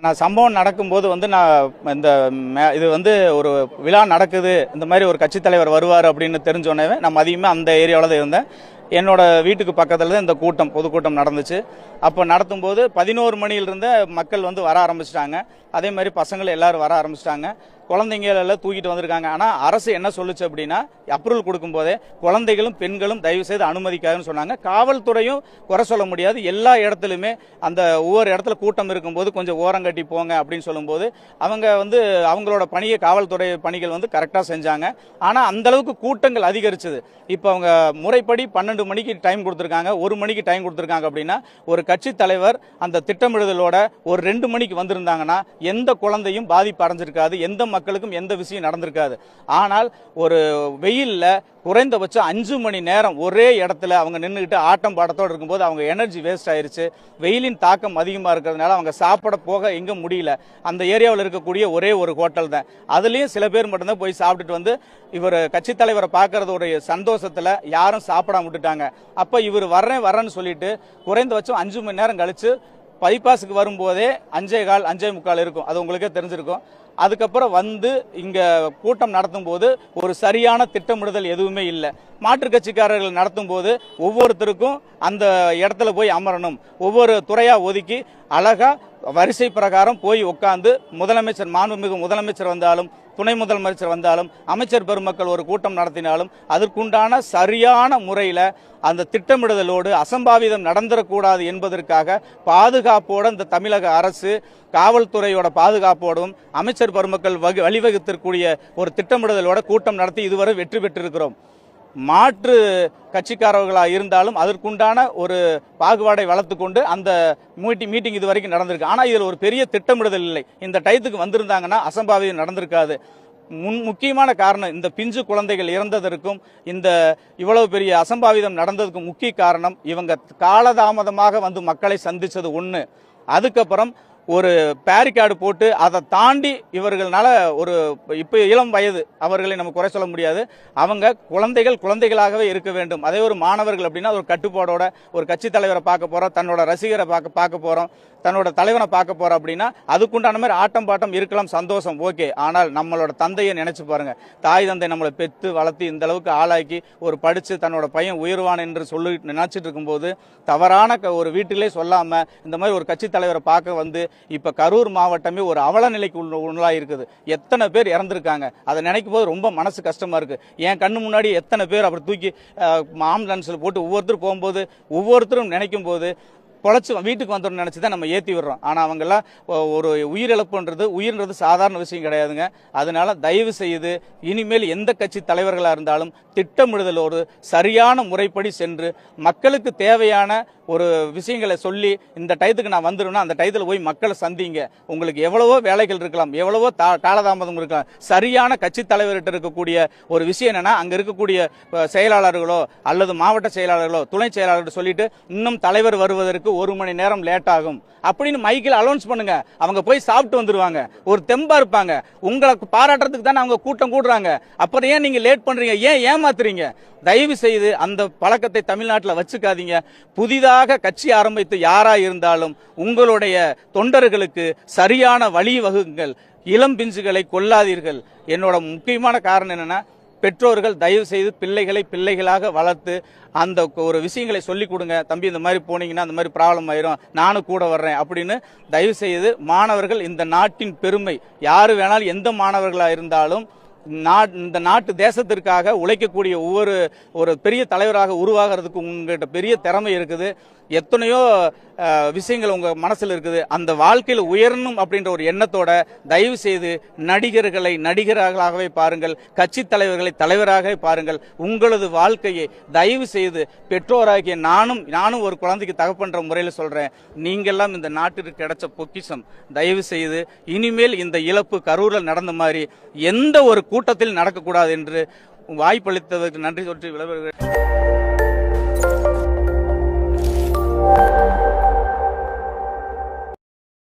நான் சம்பவம் நடக்கும்போது நான் இந்த இது ஒரு விழா நடக்குது, இந்த மாதிரி ஒரு கட்சி தலைவர் வருவார் அப்படின்னு தெரிஞ்சோன்னே நான் அதிகமாக அந்த ஏரியாவில் தான் இருந்தேன். என்னோட வீட்டுக்கு பக்கத்தில் தான் இந்த பொதுக்கூட்டம் நடந்துச்சு. அப்போ நடத்தும்போது 11 மணியிலிருந்து மக்கள் வர ஆரம்பிச்சிட்டாங்க. அதே மாதிரி பசங்கள் எல்லாரும் வர ஆரம்பிச்சிட்டாங்க. குழந்தைங்க எல்லாம் தூக்கிட்டு வந்திருக்காங்க. ஆனால் அரசு என்ன சொல்லுச்சு அப்படின்னா, அப்ரூவல் கொடுக்கும்போதே குழந்தைகளும் பெண்களும் தயவு செய்து அனுமதிக்காதுன்னு சொன்னாங்க. காவல்துறையும் குறை சொல்ல முடியாது. எல்லா இடத்துலையுமே அந்த ஒவ்வொரு இடத்துல கூட்டம் இருக்கும்போது கொஞ்சம் ஓரங்கட்டி போங்க அப்படின்னு சொல்லும்போது அவங்க அவங்களோட பணியை காவல்துறை பணிகள் கரெக்டாக செஞ்சாங்க. ஆனால் அந்த அளவுக்கு கூட்டங்கள் அதிகரிச்சது. இப்போ அவங்க முறைப்படி 12 மணிக்கு டைம் கொடுத்துருக்காங்க, 1 மணிக்கு டைம் கொடுத்துருக்காங்க. அப்படின்னா ஒரு கட்சி தலைவர் அந்த திட்டமிடுதலோட ஒரு 2 மணிக்கு வந்திருந்தாங்கன்னா எந்த குழந்தையும் பாதிப்பு அடைஞ்சிருக்காது, எந்த மக்களுக்கும் எந்த விஷயம் நடந்திருக்காது. ஆனால் ஒரு வெயில்ல குறைந்தபட்சம் 5 மணி நேரம் ஒரே இடத்துல அவங்க நின்றுக்கிட்டு ஆட்டம் பாடத்தோடு இருக்கும்போது அவங்க எனர்ஜி வேஸ்ட் ஆயிருச்சு. வெயிலின் தாக்கம் அதிகமாக இருக்கிறதுனால அவங்க சாப்பிட போக எங்க முடியல. அந்த ஏரியாவில் இருக்கக்கூடிய ஒரே ஒரு ஹோட்டல் தான். அதுலேயும் சில பேர் மட்டும்தான் போய் சாப்பிட்டுட்டு இவர் கட்சி தலைவரை பார்க்கறதுடைய சந்தோஷத்தில் யாரும் சாப்பிடாம விட்டுட்டாங்க. அப்போ இவர் வர்றேன்னு சொல்லிட்டு குறைந்தபட்சம் 5 மணி நேரம் கழிச்சு பைபாஸுக்கு வரும்போதே 5:15 5:45 இருக்கும். அது உங்களுக்கே தெரிஞ்சிருக்கும். அதுக்கப்புறம் இங்க கூட்டம் நடத்தும் போது ஒரு சரியான திட்டமிடுதல் எதுவுமே இல்லை. மாற்றுக் கட்சிக்காரர்கள் நடத்தும் போது ஒவ்வொருத்தருக்கும் அந்த இடத்துல போய் அமரணும், ஒவ்வொரு துறையா ஒதுக்கி அழகா வரிசை பிரகாரம் போய் உட்கார்ந்து முதலமைச்சர், மாண்புமிகு முதலமைச்சர் வந்தாலும், துணை முதலமைச்சர் வந்தாலும், அமைச்சர் பெருமக்கள் ஒரு கூட்டம் நடத்தினாலும் அதற்குண்டான சரியான முறையில் அந்த திட்டமிடுதலோடு அசம்பாவிதம் நடந்துடக்கூடாது என்பதற்காக பாதுகாப்போடு இந்த தமிழக அரசு காவல்துறையோட பாதுகாப்போடும் அமைச்சர் பெருமக்கள் வழிவகுத்திருக்கூடிய ஒரு திட்டமிடுதலோட கூட்டம் நடத்தி இதுவரை வெற்றி பெற்றிருக்கிறோம். மாற்று கட்சிக்காரர்களாக இருந்தாலும் அதற்குண்டான ஒரு பாகுபாடை வளர்த்து கொண்டு அந்த மீட்டிங் இது வரைக்கும் நடந்திருக்கு. ஆனால் இதில் ஒரு பெரிய திட்டமிடுதல் இல்லை. இந்த டயத்துக்கு வந்திருந்தாங்கன்னா அசம்பாவிதம் நடந்திருக்காது. முக்கியமான காரணம் இந்த பிஞ்சு குழந்தைகள் இறந்ததற்கும் இந்த இவ்வளவு பெரிய அசம்பாவிதம் நடந்ததுக்கும் முக்கிய காரணம் இவங்க காலதாமதமாக மக்களை சந்திச்சது ஒன்று. அதுக்கப்புறம் ஒரு பேரிகார்டு போட்டு அதை தாண்டி இவர்களால இப்போ இளம் வயது அவர்களை நம்ம குறை சொல்ல முடியாது. அவங்க குழந்தைகளாகவே இருக்க வேண்டும். அதே ஒரு மாணவர்கள் அப்படின்னா ஒரு கட்டுப்பாடோட ஒரு கட்சி தலைவரை பார்க்க போறோம், தன்னோட ரசிகரை பார்க்க போறோம், தன்னோட தலைவனை பார்க்க போறோம் அப்படின்னா அதுக்குண்டான மாதிரி ஆட்டம் பாட்டம் இருக்கலாம், சந்தோஷம், ஓகே. ஆனால் நம்மளோட தந்தையை நினைச்சு பாருங்க. தாய் தந்தை நம்மளை பெற்று வளர்த்து இந்த அளவுக்கு ஆளாக்கி ஒரு படிச்சு தன்னோட பையன் உயர்வான் என்று சொல்லி நினைச்சிட்டு இருக்கும்போது தவறான ஒரு வீட்டிலே சொல்லாம இந்த மாதிரி ஒரு கட்சி தலைவரை பார்க்க இப்ப கரூர் மாவட்டமே ஒரு அவல நிலைக்கு உள்ளாக இருக்குது. எத்தனை பேர் இறந்திருக்காங்க அதை நினைக்கும் போது ரொம்ப மனசு கஷ்டமா இருக்கு. என் கண்ணு முன்னாடி எத்தனை பேர் அப்படி தூக்கி ஆம்புலன்ஸ்ல போட்டு ஒவ்வொருத்தரும் போகும்போது ஒவ்வொருத்தரும் நினைக்கும் போது பொழைச்சு வீட்டுக்கு வந்தோம்னு நினைச்சு தான் நம்ம ஏற்றி விடுறோம். ஆனால் அவங்கெல்லாம் ஒரு உயிர்ன்றது சாதாரண விஷயம் கிடையாதுங்க. அதனால தயவு செய்து இனிமேல் எந்த கட்சி தலைவர்களாக இருந்தாலும் திட்டமிடுதலோடு சரியான முறைப்படி சென்று மக்களுக்கு தேவையான ஒரு விஷயங்களை சொல்லி இந்த டயத்துக்கு நான் வந்துடுவேன்னா அந்த டயத்தில் போய் மக்களை சந்திங்க. உங்களுக்கு எவ்வளவோ வேலைகள் இருக்கலாம், எவ்வளவோ காலதாமதம் இருக்கலாம். சரியான கட்சி தலைவர்கிட்ட இருக்கக்கூடிய ஒரு விஷயம் என்னன்னா, அங்கே இருக்கக்கூடிய செயலாளர்களோ அல்லது மாவட்ட செயலாளர்களோ துணை செயலாளர்கள் சொல்லிட்டு இன்னும் தலைவர் வருவதற்கு 1 மணி நேரம் லேட் ஆகும் அப்படின்னு மைக்கில் அலௌன்ஸ் பண்ணுங்க. அவங்க போய் சாப்பிட்டு வந்துருவாங்க, ஒரு தெம்பா இருப்பாங்க. உங்களுக்கு பாராட்டுறதுக்கு தானே அவங்க கூட்டம் கூடுறாங்க. அப்புறம் ஏன் நீங்க லேட் பண்றீங்க, ஏன் ஏமாத்துறீங்க? தயவு செய்து அந்த பழக்கத்தை தமிழ்நாட்டில் வச்சுக்காதீங்க. புதிதாக கட்சி ஆரம்பித்து யாரா இருந்தாலும் உங்களுடைய தொண்டர்களுக்கு சரியான வழி வகுங்கள். இளம் பிஞ்சுகளை கொல்லாதீர்கள். என்னோட முக்கியமான காரணம் என்னன்னா, பெற்றோர்கள் தயவு செய்து பிள்ளைகளை பிள்ளைகளாக வளர்த்து அந்த ஒரு விஷயங்களை சொல்லிக் கொடுங்க. தம்பி இந்த மாதிரி போனீங்கன்னா அந்த மாதிரி ப்ராப்ளம் ஆயிரும், நானும் கூட வர்றேன் அப்படின்னு தயவு செய்து மாணவர்கள் இந்த நாட்டின் பெருமை. யாரு வேணாலும் எந்த மாணவர்களாக இருந்தாலும் இந்த நாட்டு தேசத்திற்காக உழைக்கக்கூடிய ஒரு பெரிய தலைவராக உருவாகிறதுக்கு உங்ககிட்ட பெரிய திறமை இருக்குது. எத்தனையோ விஷயங்கள் உங்க மனசில் இருக்குது. அந்த வாழ்க்கையில் உயரணும் அப்படின்ற ஒரு எண்ணத்தோட தயவு செய்து நடிகர்களை நடிகர்களாகவே பாருங்கள், கட்சி தலைவர்களை தலைவராகவே பாருங்கள். உங்களது வாழ்க்கையை தயவு செய்து பெற்றோராகிய நானும் ஒரு குழந்தைக்கு தகப்பன்ற முறையில் சொல்றேன். நீங்கெல்லாம் இந்த நாட்டிற்கு கிடைச்ச பொக்கிஷம். தயவு செய்து இனிமேல் இந்த இழப்பு கரூரில் நடந்த மாதிரி எந்த ஒரு கூட்டத்தில் நடக்கக்கூடாது என்று வாய்ப்பளித்ததற்கு நன்றி சொல்லி விளைவுகிறேன்.